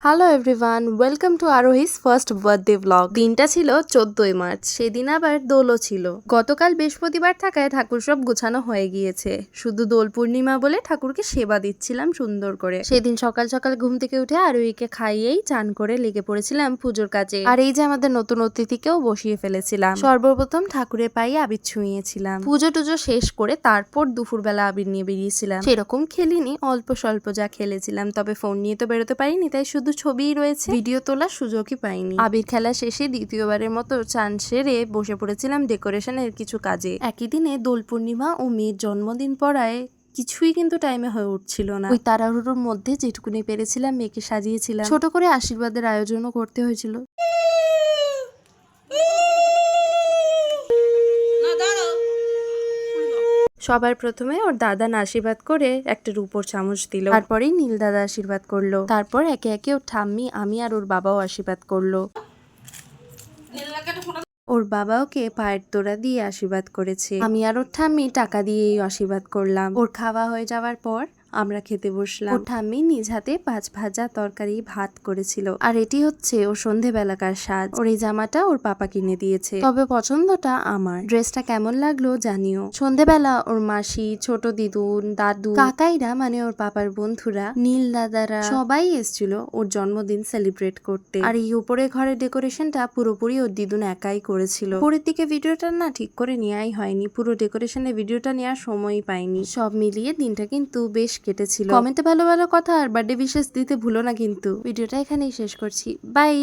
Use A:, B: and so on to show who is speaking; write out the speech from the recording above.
A: Hello everyone, welcome to Arohi's first birthday blog. দিনটা ছিল 14ই March. সেদিন আবার দোলও ছিল। গতকাল বৃহস্পতিবার থাকায় ঠাকুর সব গোছানো হয়ে গিয়েছে। শুধু দোল পূর্ণিমা বলে ঠাকুরকে সেবা দিচ্ছিলাম সুন্দর করে। সেদিন সকাল সকাল ঘুম থেকে উঠে আরোহীকে খাইয়েই চান করে লেগে পড়েছিলাম পুজোর কাজে। আর এই যে আমাদের নতুন অতিথিকেও বসিয়ে ফেলেছিলাম। সর্বপ্রথম ঠাকুরের পায়ে আবির ছুঁয়েছিলাম। পুজো টুজো শেষ করে তারপর দুপুরবেলা আবির নিয়ে বেরিয়েছিলাম। সেরকম খেলিনি, অল্প স্বল্প যা খেলেছিলাম। তবে ফোন নিয়ে তো বেরোতে পারিনি, তাই শুধু ছবিই রয়েছে, ভিডিও তোলার সুযোগই পাইনি। আবির খেলা শেষে দ্বিতীয়বারের মতো চান সেরে বসে পড়েছিলাম ডেকোরেশনের কিছু কাজে। একই দিনে দোল পূর্ণিমা ও মেয়ের জন্মদিন পড়ায় কিছুই কিন্তু টাইমে হয়ে উঠছিল না। ওই তাড়াহুড়োর মধ্যে যেটুকুনি পেরেছিলাম মেয়েকে সাজিয়েছিলাম। ছোট করে আশীর্বাদের আয়োজনও করতে হয়েছিল। সবার প্রথমে ওর দাদা আশীর্বাদ করে একটা রূপোর চামচ দিল। তারপরেই নীল দাদা আশীর্বাদ করলো। তারপর একে একে ওর ঠাম্মি, আমি আর ওর বাবাও আশীর্বাদ করলো। ওর বাবা ওকে পায়ের তোড়া দিয়ে আশীর্বাদ করেছে। আমি আর ওর ঠাম্মি টাকা দিয়েই আশীর্বাদ করলাম। ওর খাওয়া হয়ে যাওয়ার পর আমরা খেতে বসলাম। ওর ঠাম্মি নিজ হাতে 5 ভাজা তরকারি ভাত করেছিল। আর এটি হচ্ছে ওর সন্ধেবেলাকার সাজ। ওর এই জামাটা ওর পাপা কিনে দিয়েছে, তবে পছন্দটা আমার। ড্রেসটা কেমন লাগলো জানিও। সন্ধেবেলা ওর মাসি, ছোট দিদুন, দাদু, কাকাইরা মানে ওর পাপার বন্ধুরা, নীল দাদারা সবাই এসেছিল ওর জন্মদিন সেলিব্রেট করতে। আর এই উপরে ঘরের ডেকোরেশনটা পুরোপুরি ওর দিদুন একাই করেছিল। পরের দিকে ভিডিওটা না ঠিক করে নেওয়াই হয়নি, পুরো ডেকোরেশনের ভিডিওটা নেওয়ার সময়ই পাইনি। সব মিলিয়ে দিনটা কিন্তু বেশ কেটেছিল। কমেন্টে ভালো ভালো কথা আর বার্থডে বিশেষ দিতে ভুলো না কিন্তু। ভিডিওটা এখানেই শেষ করছি, বাই।